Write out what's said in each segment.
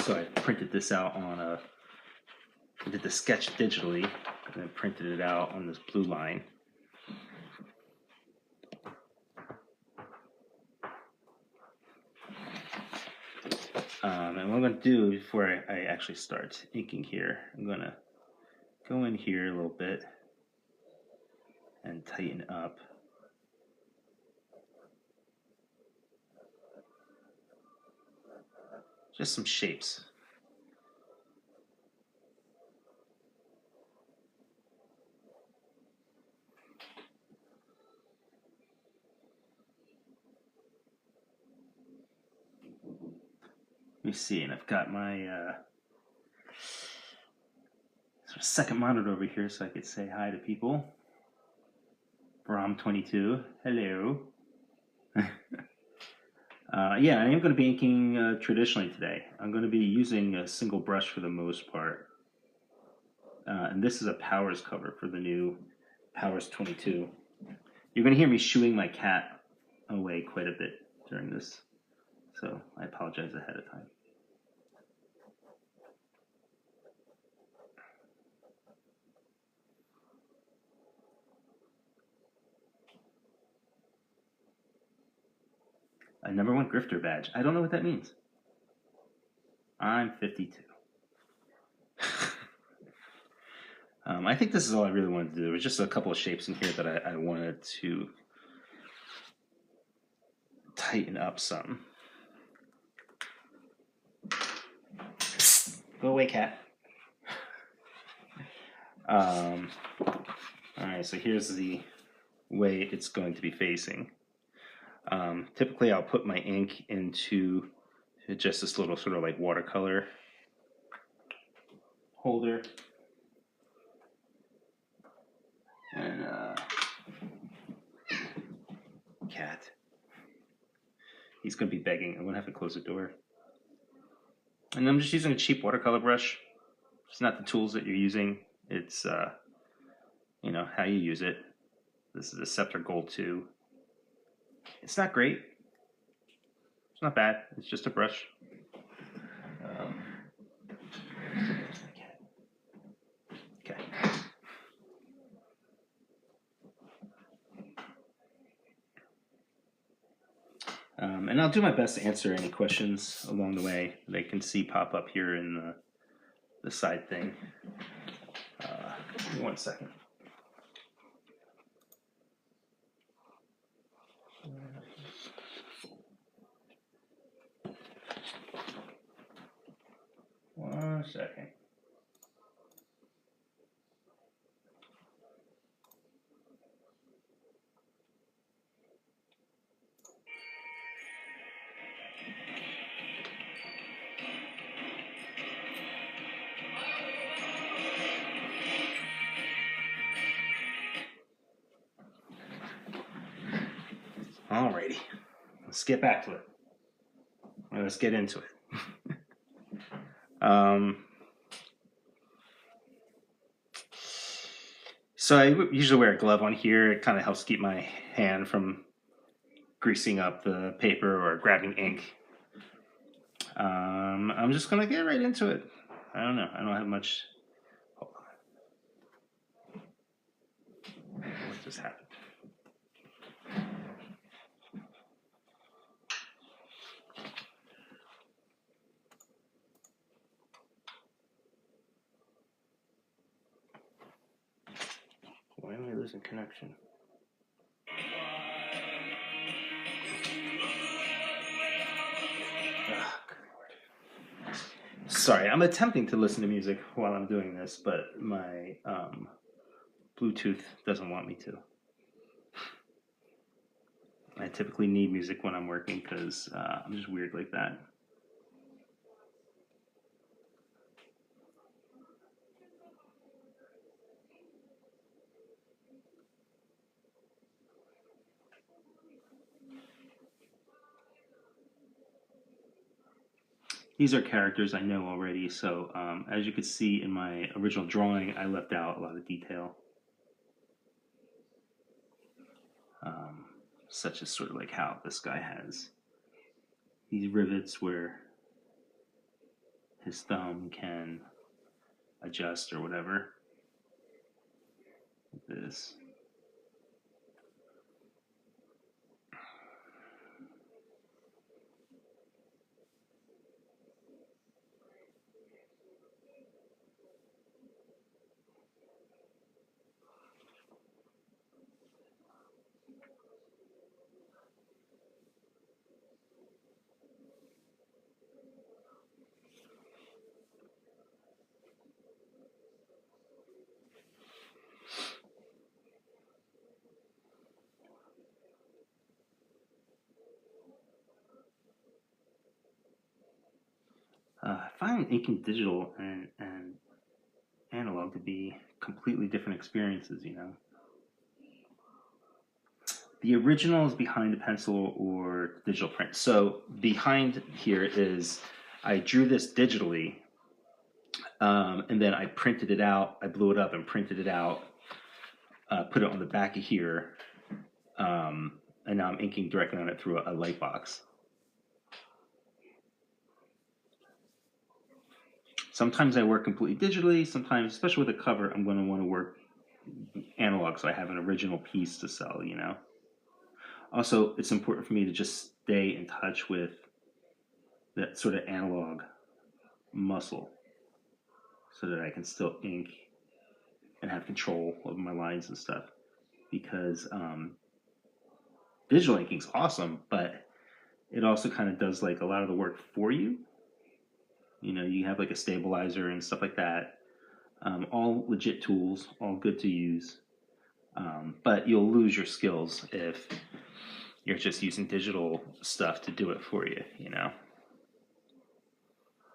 So I printed this out on I did the sketch digitally and then printed it out on this blue line. And what I'm going to do before I actually start inking here, I'm going to go in here a little bit and tighten up. Just some shapes. Let me see, and I've got my sort of second monitor over here so I could say hi to people. Brom22, hello. Yeah, I am going to be inking traditionally today. I'm going to be using a single brush for the most part. And this is a Powers cover for the new Powers 22. You're going to hear me shooing my cat away quite a bit during this, so I apologize ahead of time. A #1 grifter badge. I don't know what that means. I'm 52. I think this is all I really wanted to do. There was just a couple of shapes in here that I wanted to tighten up some. Go away, cat. Alright, so here's the way it's going to be facing. Typically I'll put my ink into just this little sort of like watercolor holder. And cat. He's going to be begging. I'm going to have to close the door. And I'm just using a cheap watercolor brush. It's not the tools that you're using. It's, you know, how you use it. This is a Scepter Gold 2. It's not great. It's not bad. It's just a brush. Okay. And I'll do my best to answer any questions along the way that I can see pop up here in the side thing. Give me 1 second. One second. Alrighty, let's get back to it. Let's get into it. So I usually wear a glove on here. It kind of helps keep my hand from greasing up the paper or grabbing ink. I'm just gonna get right into it. I don't know. I don't have much. Hold on. What just happened? Why am I losing connection? Oh, good Lord. Sorry, I'm attempting to listen to music while I'm doing this, but my Bluetooth doesn't want me to. I typically need music when I'm working because I'm just weird like that. These are characters I know already, so as you can see in my original drawing, I left out a lot of detail. Such as sort of like how this guy has these rivets where his thumb can adjust or whatever. This. I find inking digital and analog to be completely different experiences, you know. The original is behind the pencil or digital print. So behind here is I drew this digitally, and then I printed it out. I blew it up and printed it out, put it on the back of here, and now I'm inking directly on it through a light box. Sometimes I work completely digitally. Sometimes, especially with a cover, I'm going to want to work analog so I have an original piece to sell, you know. Also, it's important for me to just stay in touch with that sort of analog muscle so that I can still ink and have control of my lines and stuff. Because digital inking's awesome, but it also kind of does like a lot of the work for you. You know, you have like a stabilizer and stuff like that. All legit tools, all good to use. But you'll lose your skills if you're just using digital stuff to do it for you, you know?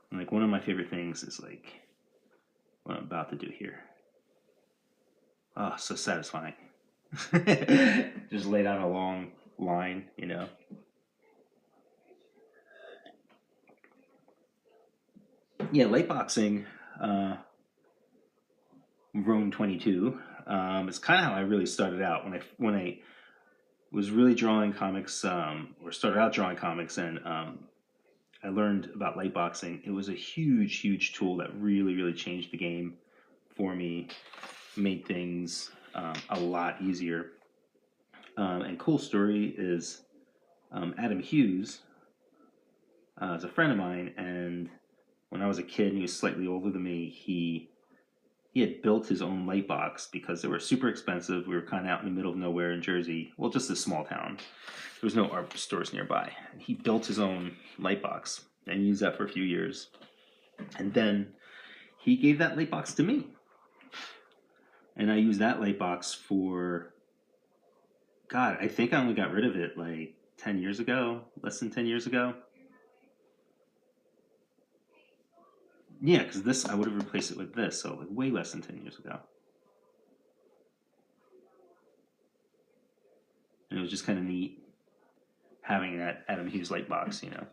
And like one of my favorite things is like what I'm about to do here. Oh, so satisfying. Just lay down a long line, you know? Yeah, lightboxing, Rome 22, is kind of how I really started out when I was really drawing comics, or started out drawing comics, and I learned about lightboxing. It was a huge, huge tool that really, really changed the game for me, made things a lot easier. And cool story is Adam Hughes is a friend of mine, and when I was a kid, he was slightly older than me. He had built his own light box because they were super expensive. We were kind of out in the middle of nowhere in Jersey. Well, just a small town. There was no art stores nearby. He built his own light box and used that for a few years. And then he gave that light box to me. And I used that light box for, God, I think I only got rid of it like 10 years ago, less than 10 years ago. Yeah, because this, I would have replaced it with this, so like way less than 10 years ago. And it was just kind of neat having that Adam Hughes light box, you know.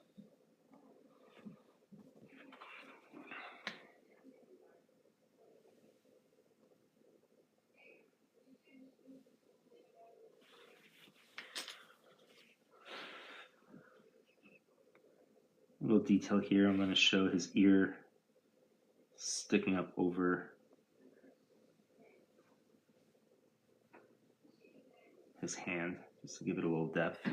A little detail here, I'm going to show his ear sticking up over his hand, just to give it a little depth.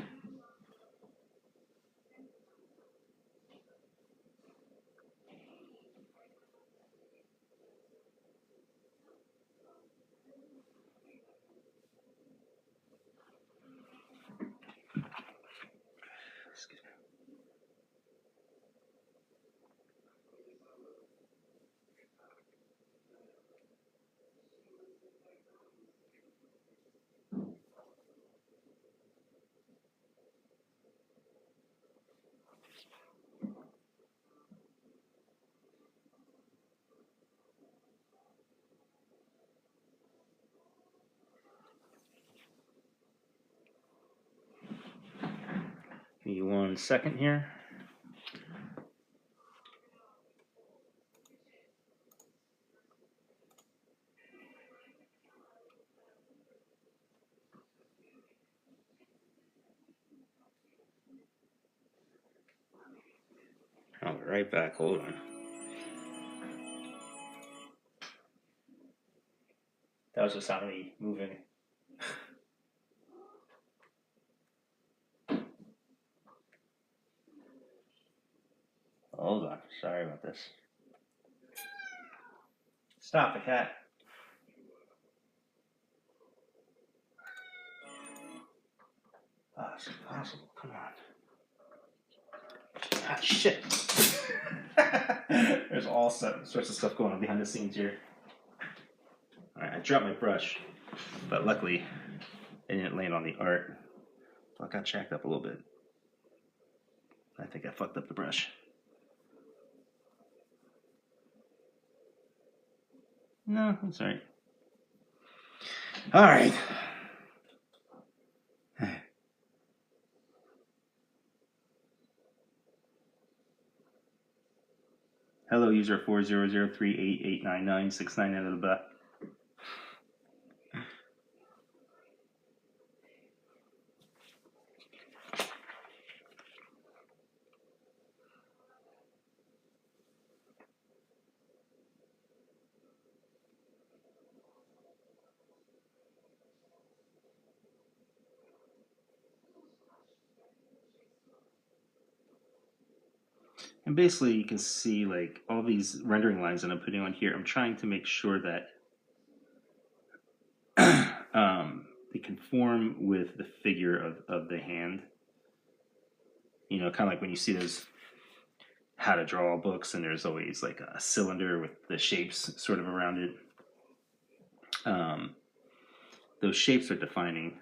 Give me 1 second here. I'll be right back, hold on. That was the sound of me moving. Hold on. Sorry about this. Stop it, cat. Oh, it's impossible. Come on. Ah, shit. There's all sorts of stuff going on behind the scenes here. Alright, I dropped my brush, but luckily it didn't land on the art. So I got jacked up a little bit. I think I fucked up the brush. No, that's alright. Alright. Hello, user 40038889969. And basically you can see like all these rendering lines that I'm putting on here. I'm trying to make sure that they conform with the figure of the hand. You know, kind of like when you see those how to draw books and there's always like a cylinder with the shapes sort of around it. Those shapes are defining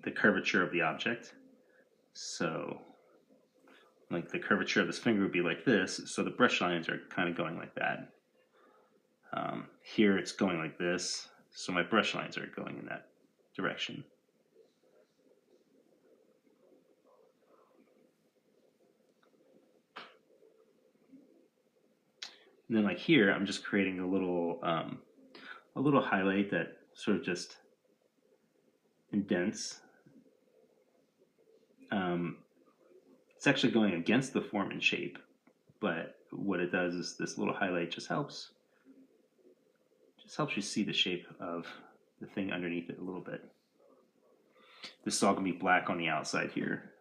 the curvature of the object. So like the curvature of this finger would be like this, so the brush lines are kind of going like that. Here it's going like this, so my brush lines are going in that direction. And then like here, I'm just creating a little highlight that sort of just indents. It's actually going against the form and shape, but what it does is this little highlight just helps you see the shape of the thing underneath it a little bit. This is all gonna be black on the outside here.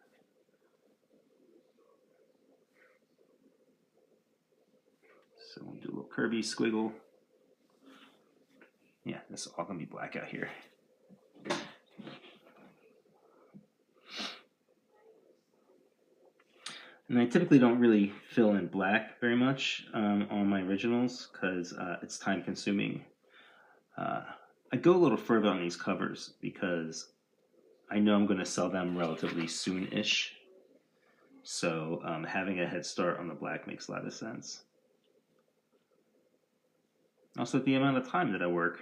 So we'll do a little curvy squiggle. Yeah, this is all gonna be black out here. And I typically don't really fill in black very much on my originals because it's time consuming. I go a little further on these covers because I know I'm going to sell them relatively soon-ish. So having a head start on the black makes a lot of sense. Also, the amount of time that I work.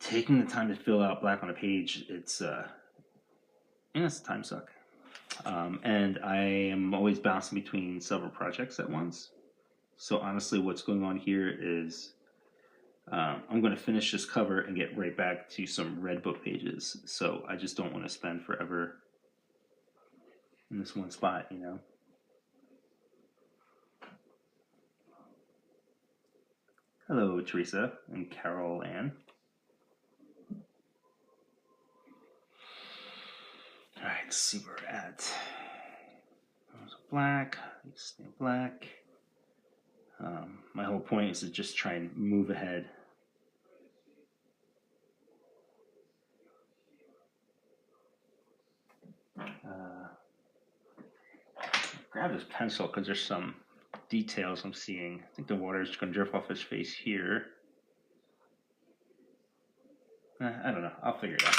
Taking the time to fill out black on a page, it's a time suck. And I am always bouncing between several projects at once. So honestly, what's going on here is I'm going to finish this cover and get right back to some red book pages. So I just don't want to spend forever in this one spot, you know. Hello, Teresa and Carol Ann. All right, let's see where we're at. Black, stay black. My whole point is to just try and move ahead. Grab this pencil because there's some details I'm seeing. I think the water is going to drip off his face here. I don't know. I'll figure it out.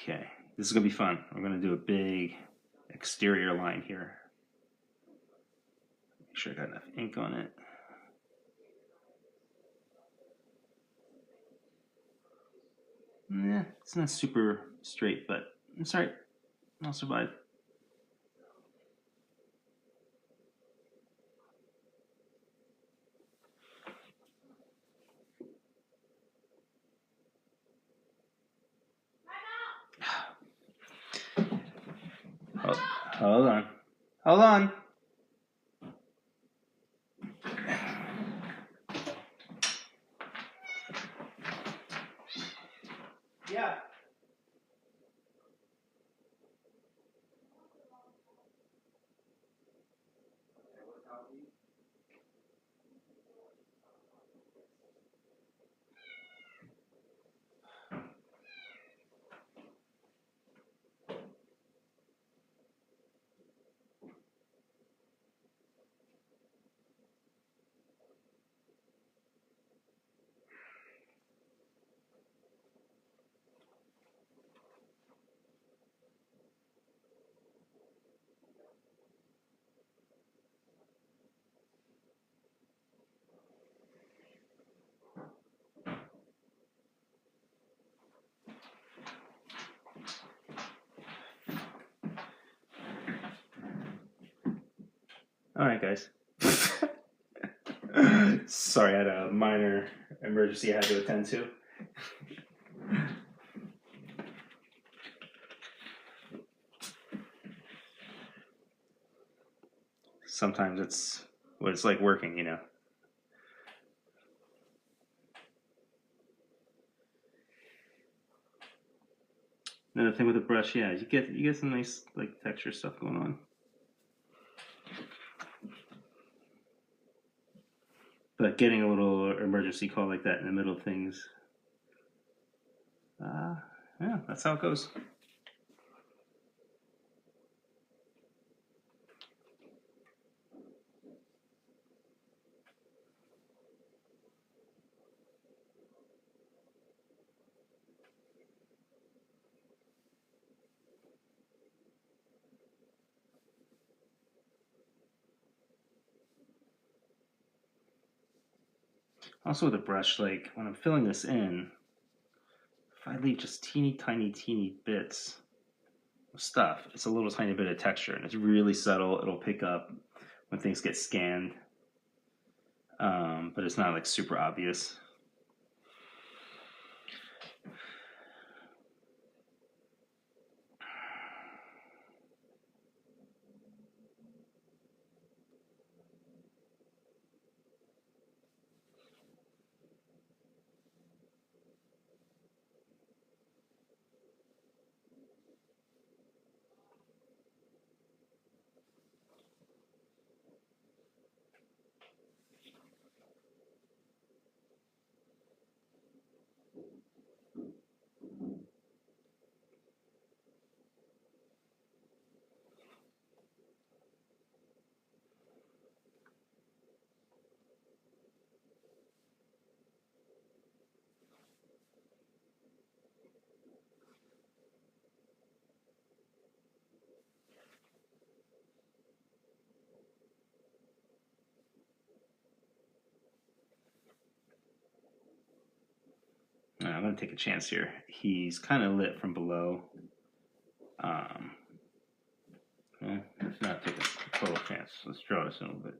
Okay, this is going to be fun. I'm going to do a big exterior line here. Make sure I got enough ink on it. Yeah, it's not super straight, but it's alright. I'll survive. Hold on. Hold on. Yeah. All right, guys. Sorry, I had a minor emergency I had to attend to. Sometimes it's what it's like working, you know. Another thing with the brush, yeah, you get some nice like texture stuff going on. But getting a little emergency call like that in the middle of things, yeah, that's how it goes. Also with a brush, like when I'm filling this in, if I leave just teeny tiny bits of stuff, it's a little tiny bit of texture, and it's really subtle. It'll pick up when things get scanned, but it's not like super obvious. I'm going to take a chance here. He's kind of lit from below. Let's not take a total chance. Let's draw this in a little bit.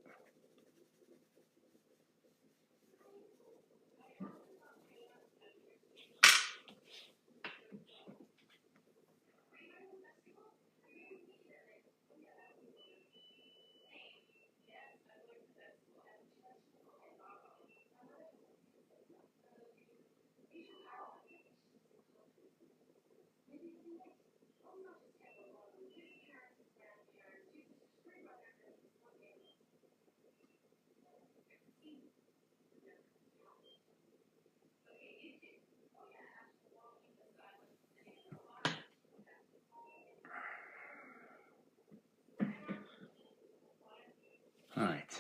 All right.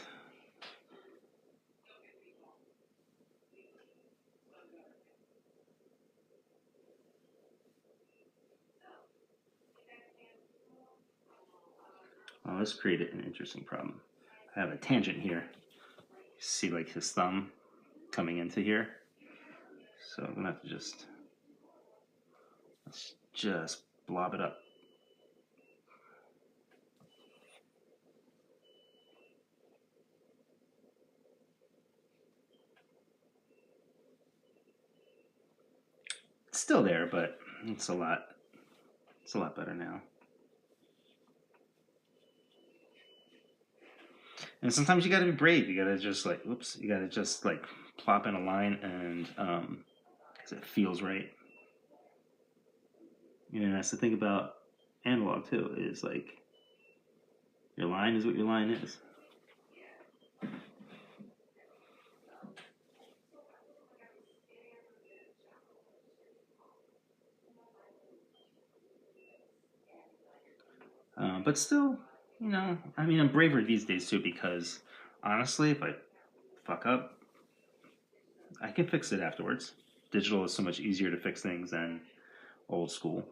Well, this created an interesting problem. I have a tangent here. See, like his thumb coming into here. So I'm gonna have to let's just blob it up. It's still there, but it's a lot better now. And sometimes you got to be brave. You got to just like, oops, you got to just like plop in a line and, because it feels right. And that's the thing about analog too, is like your line is what your line is. But still, I mean, I'm braver these days too because honestly, if I fuck up, I can fix it afterwards. Digital is so much easier to fix things than old school.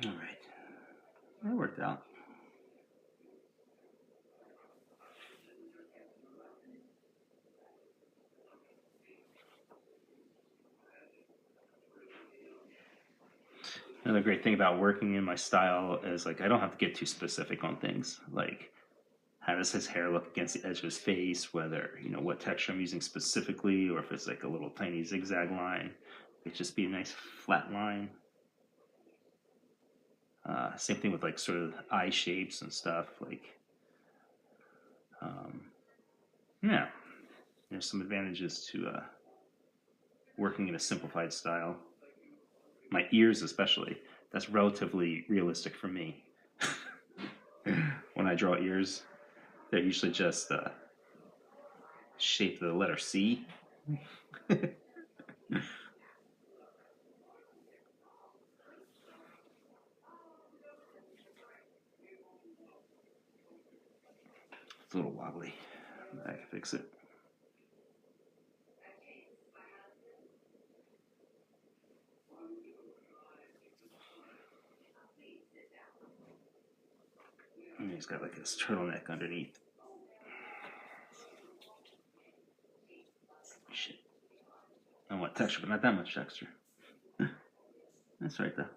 All right, that worked out. Another great thing about working in my style is like I don't have to get too specific on things. Like how does his hair look against the edge of his face, whether, what texture I'm using specifically, or if it's like a little tiny zigzag line. It just be a nice flat line. Same thing with like sort of eye shapes and stuff. Like, yeah, there's some advantages to working in a simplified style. My ears, especially, that's relatively realistic for me. When I draw ears, they're usually just shaped the letter C. It's a little wobbly. I can fix it. And he's got like this turtleneck underneath. Shit. I want texture, but not that much texture. That's right, though.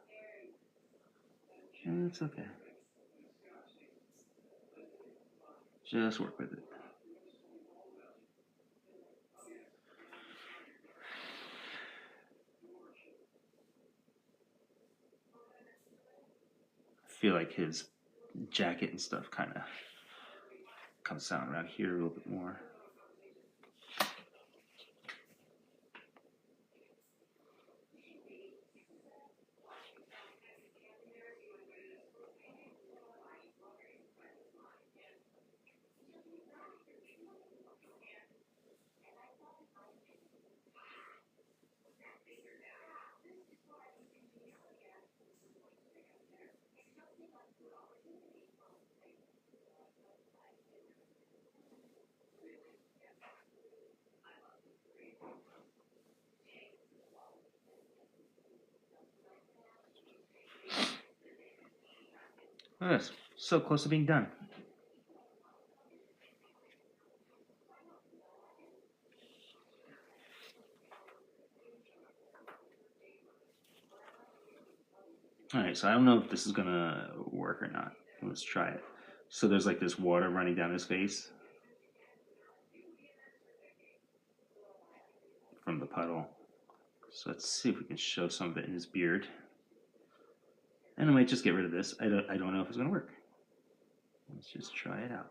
It's okay. Just work with it. I feel like his jacket and stuff kind of comes down around here a little bit more. Oh, that's so close to being done. Alright, so I don't know if this is gonna work or not. Let's try it. So there's like this water running down his face from the puddle. So let's see if we can show some of it in his beard. And I might just get rid of this. I don't know if it's gonna work. Let's just try it out.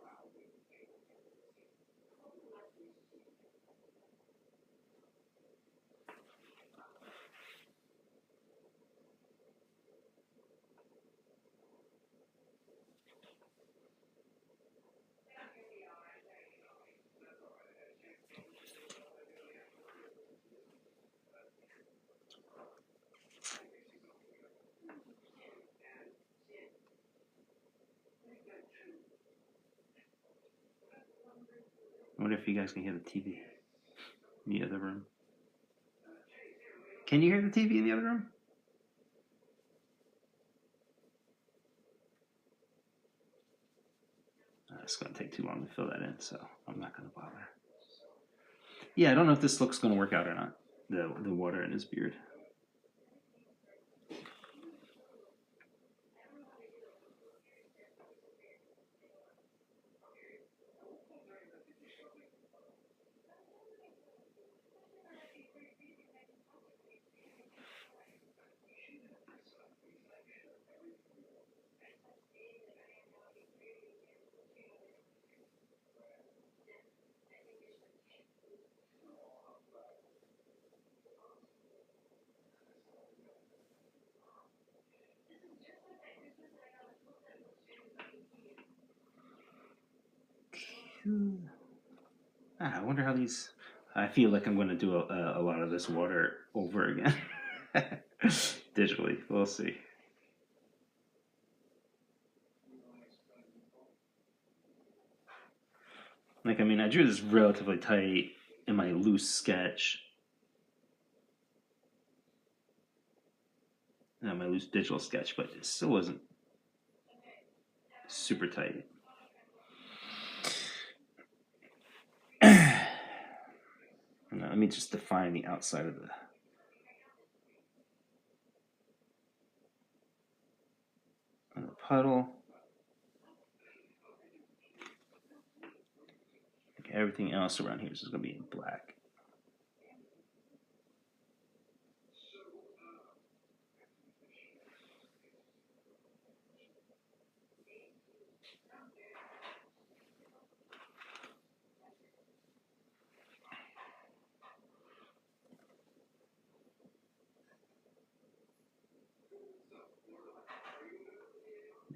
wonder if you guys can hear the TV in the other room. Can you hear the TV in the other room? It's going to take too long to fill that in, so I'm not going to bother. Yeah, I don't know if this look's going to work out or not, the water in his beard. I wonder how these... I feel like I'm going to do a lot of this water over again. Digitally. We'll see. Like, I mean, I drew this relatively tight in my loose sketch. My loose digital sketch, but it still wasn't super tight. Now, let me just define the outside of the puddle. Okay, everything else around here is just going to be in black.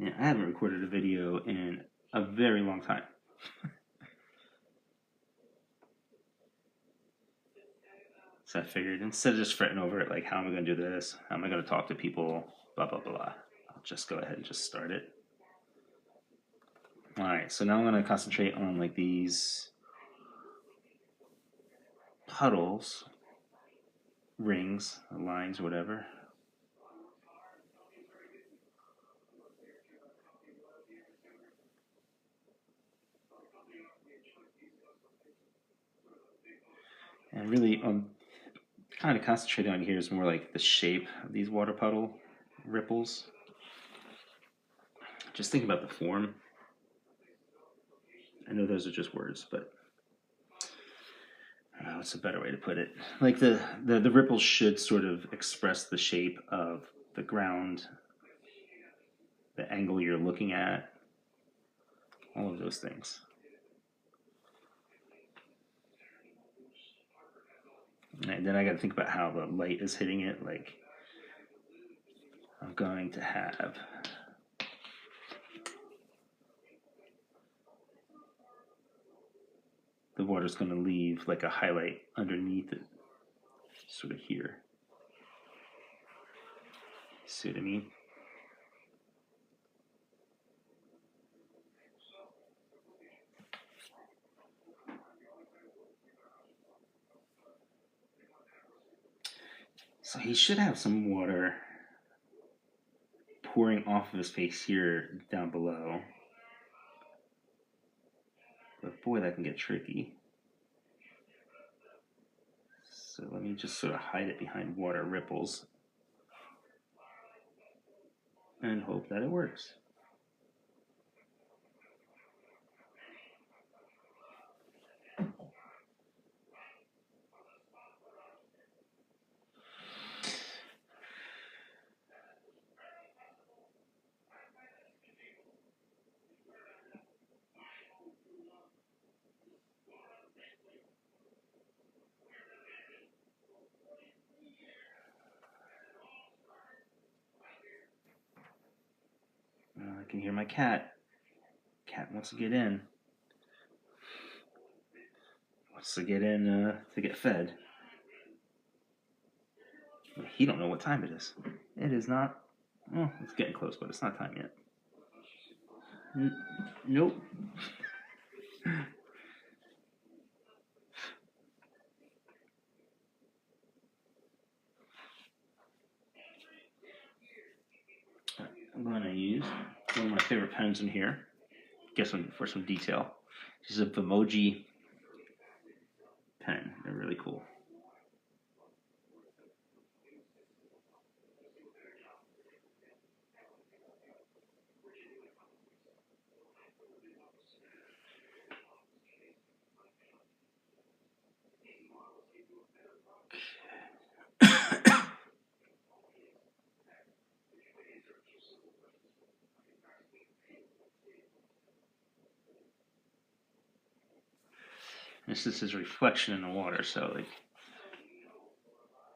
Yeah, I haven't recorded a video in a very long time. So I figured instead of just fretting over it, like, how am I going to do this? How am I going to talk to people? Blah, blah, blah. I'll just go ahead and just start it. All right, so now I'm going to concentrate on like these puddles, rings, lines, whatever. And really, kind of concentrating on here is more like the shape of these water puddle ripples. Just think about the form. I know those are just words, but what's a better way to put it? Like the ripples should sort of express the shape of the ground, the angle you're looking at, all of those things. And then I got to think about how the light is hitting it. Like, I'm going to have the water's going to leave like a highlight underneath it, sort of here. See what I mean? So he should have some water pouring off of his face here down below. But boy, that can get tricky. So let me just sort of hide it behind water ripples and hope that it works. I can hear my cat. Cat wants to get in. Wants to get in to get fed. He don't know what time it is. It is not. Well, it's getting close, but it's not time yet. Nope. I'm going to use one of my favorite pens in here. Get some for some detail. This is a Emoji pen. They're really cool. This is his reflection in the water, so like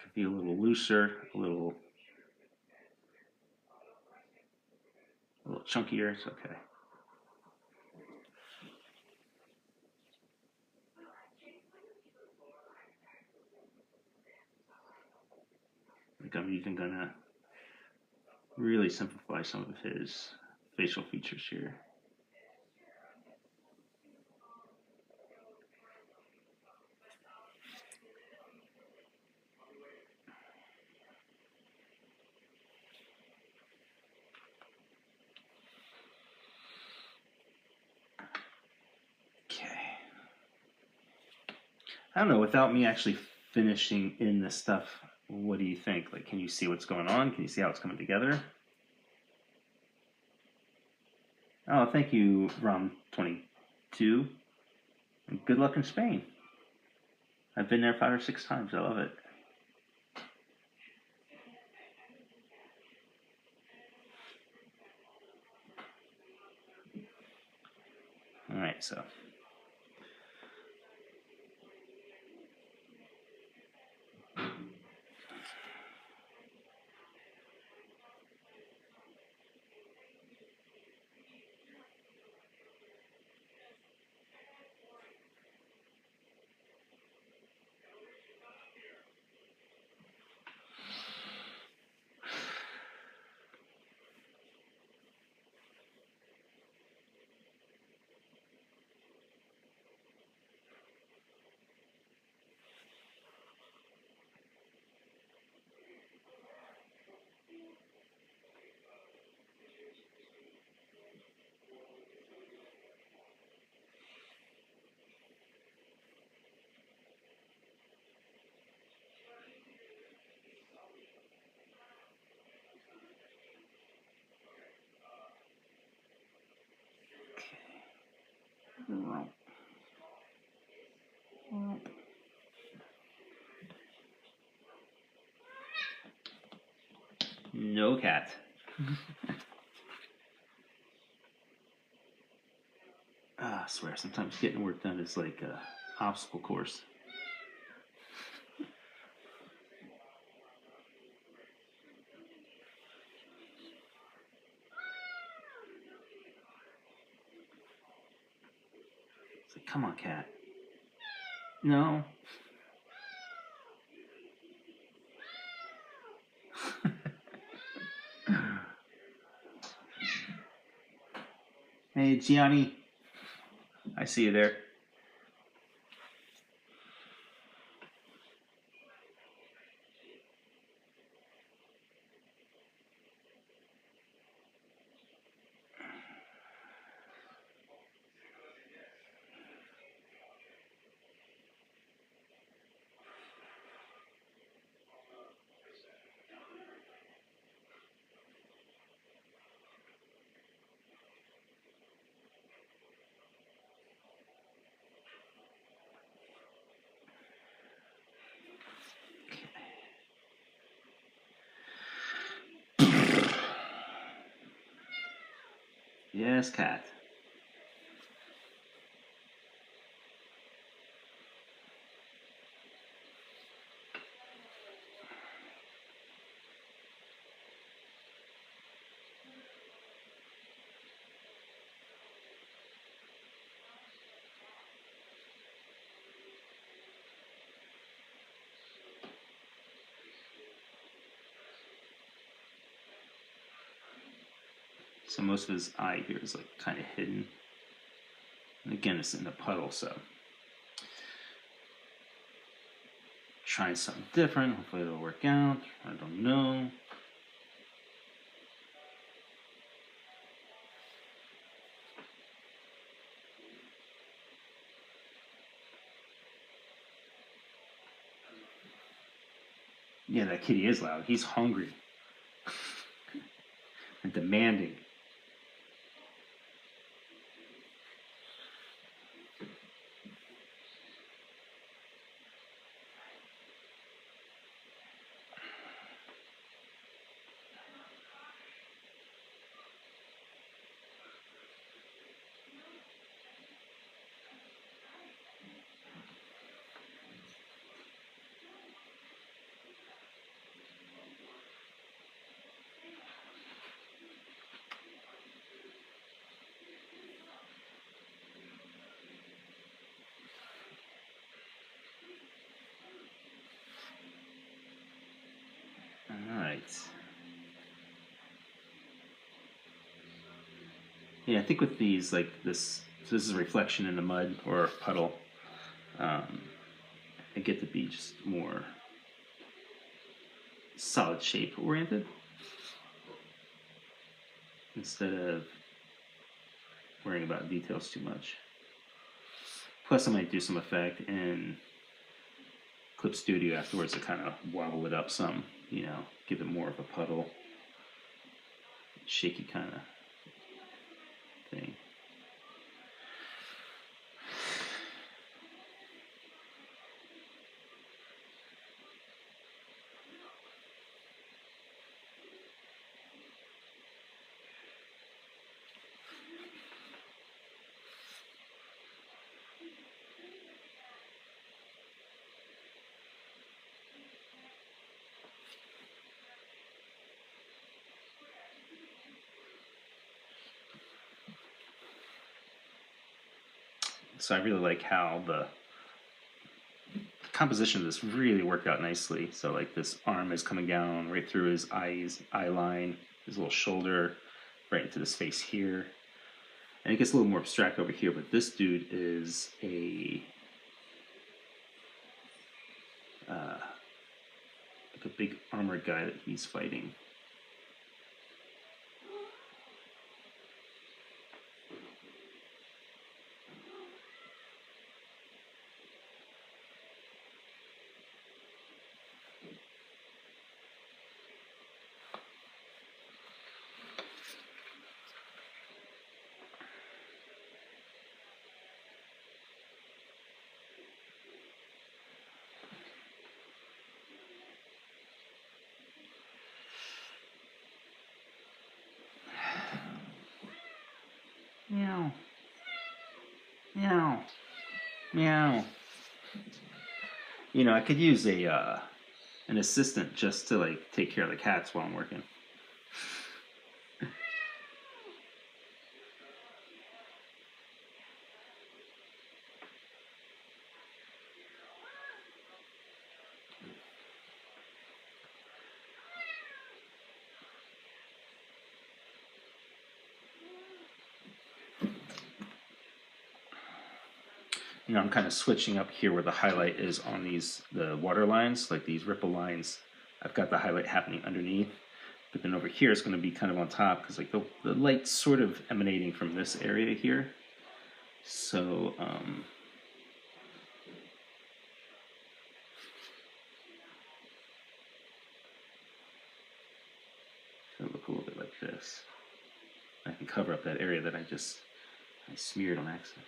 could be a little looser, a little chunkier. It's okay. Like I'm even gonna really simplify some of his facial features here. I don't know, without me actually finishing in this stuff, what do you think? Like, can you see what's going on? Can you see how it's coming together? Oh, thank you, Rom22. And good luck in Spain. I've been there 5 or 6 times. I love it. All right, so. No cat. I swear, sometimes getting work done is like an obstacle course. It's like, come on, cat. No. Hey, Gianni. I see you there. Yes, cat. So most of his eye here is like kind of hidden. And again, it's in the puddle, so trying something different. Hopefully it'll work out. I don't know. Yeah, that kitty is loud. He's hungry and demanding. All right. Yeah, I think with these, like this, so this is a reflection in the mud or a puddle. I get to be just more solid shape oriented instead of worrying about details too much. Plus, I might do some effect in Clip Studio afterwards to kind of wobble it up some, you know, give it more of a puddle, shaky kind of thing. So I really like how the composition of this really worked out nicely. So like this arm is coming down right through his eye line, his little shoulder, right into this face here. And it gets a little more abstract over here, but this dude is like a big armored guy that he's fighting. Meow. Meow. Meow. You know, I could use an assistant just to like take care of the cats while I'm working. You know, I'm kind of switching up here where the highlight is on the water lines, like these ripple lines. I've got the highlight happening underneath, but then over here it's going to be kind of on top because like the light's sort of emanating from this area here. So, it'll look a little bit like this. I can cover up that area that I smeared on accident.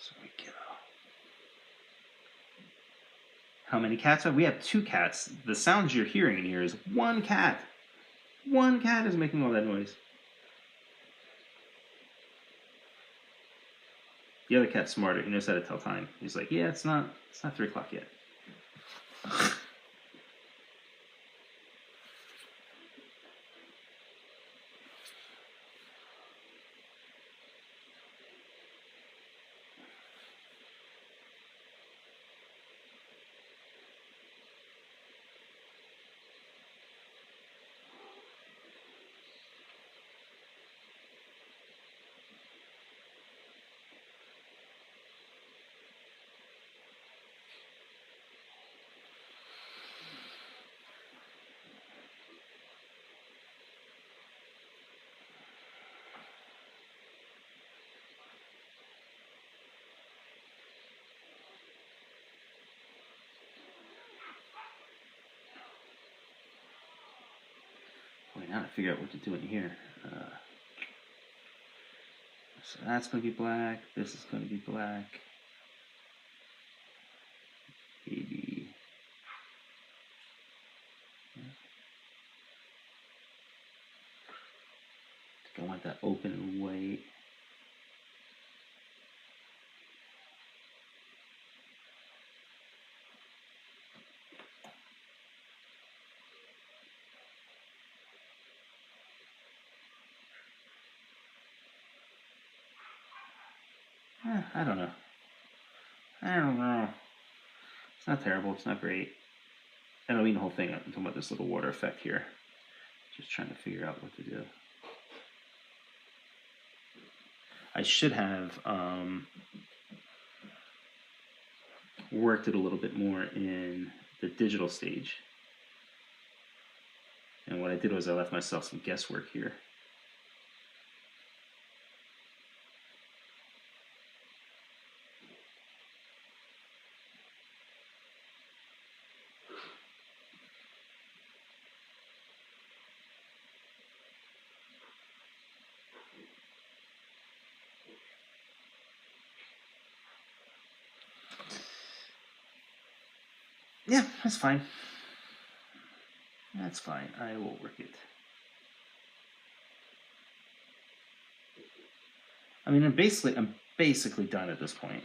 So we go. How many cats are we? Have 2 cats. The sounds you're hearing in here is 1 cat. 1 cat is making all that noise. The other cat's smarter. He knows how to tell time. He's like, yeah, it's not 3 o'clock yet. now to figure out what to do in here. So that's going to be black. This is going to be black. Maybe. I think I want that open and white. I don't know. It's not terrible. It's not great. I don't mean the whole thing. I'm talking about this little water effect here. Just trying to figure out what to do. I should have worked it a little bit more in the digital stage. And what I did was I left myself some guesswork here. Yeah, that's fine. That's fine. I will work it. I mean, I'm basically done at this point.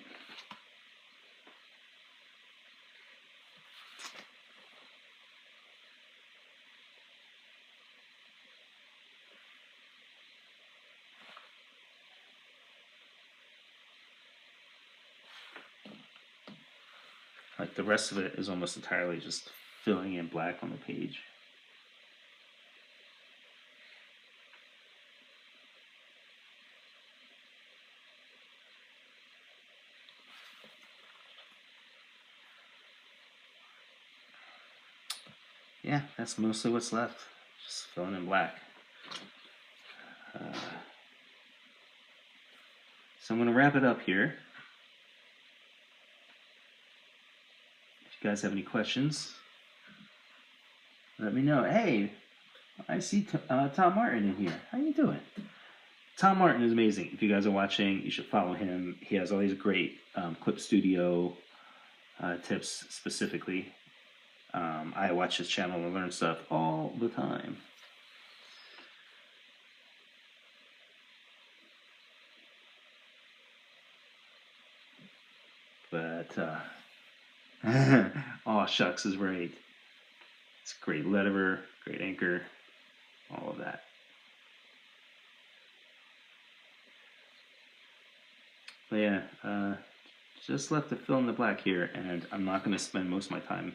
Like the rest of it is almost entirely just filling in black on the page. Yeah, that's mostly what's left. Just filling in black. So I'm going to wrap it up here. If you guys have any questions, let me know. Hey, I see Tom Martin in here. How you doing? Tom Martin is amazing. If you guys are watching, you should follow him. He has all these great clip studio tips specifically. I watch his channel and learn stuff all the time. But, oh, shucks is right. It's a great letterer, great anchor, all of that. But yeah, just left to fill in the black here, and I'm not going to spend most of my time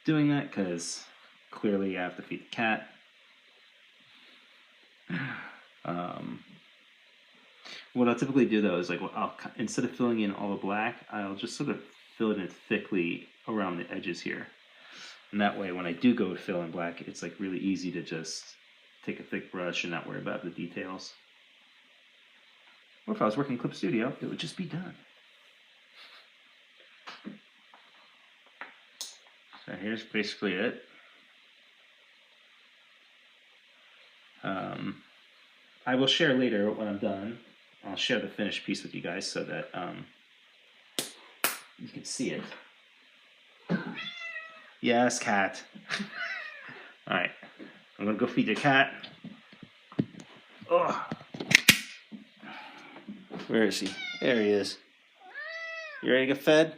doing that because clearly I have to feed the cat. What I'll typically do though is like, instead of filling in all the black, I'll just sort of fill it in thickly around the edges here. And that way when I do go to fill in black, it's like really easy to just take a thick brush and not worry about the details. Or if I was working Clip Studio, it would just be done. So here's basically it. I will share later when I'm done. I'll share the finished piece with you guys so that you can see it. Yes, cat. All right, I'm gonna go feed the cat. Oh, where is he? There he is. You ready to get fed?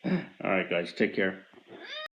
All right, guys, take care.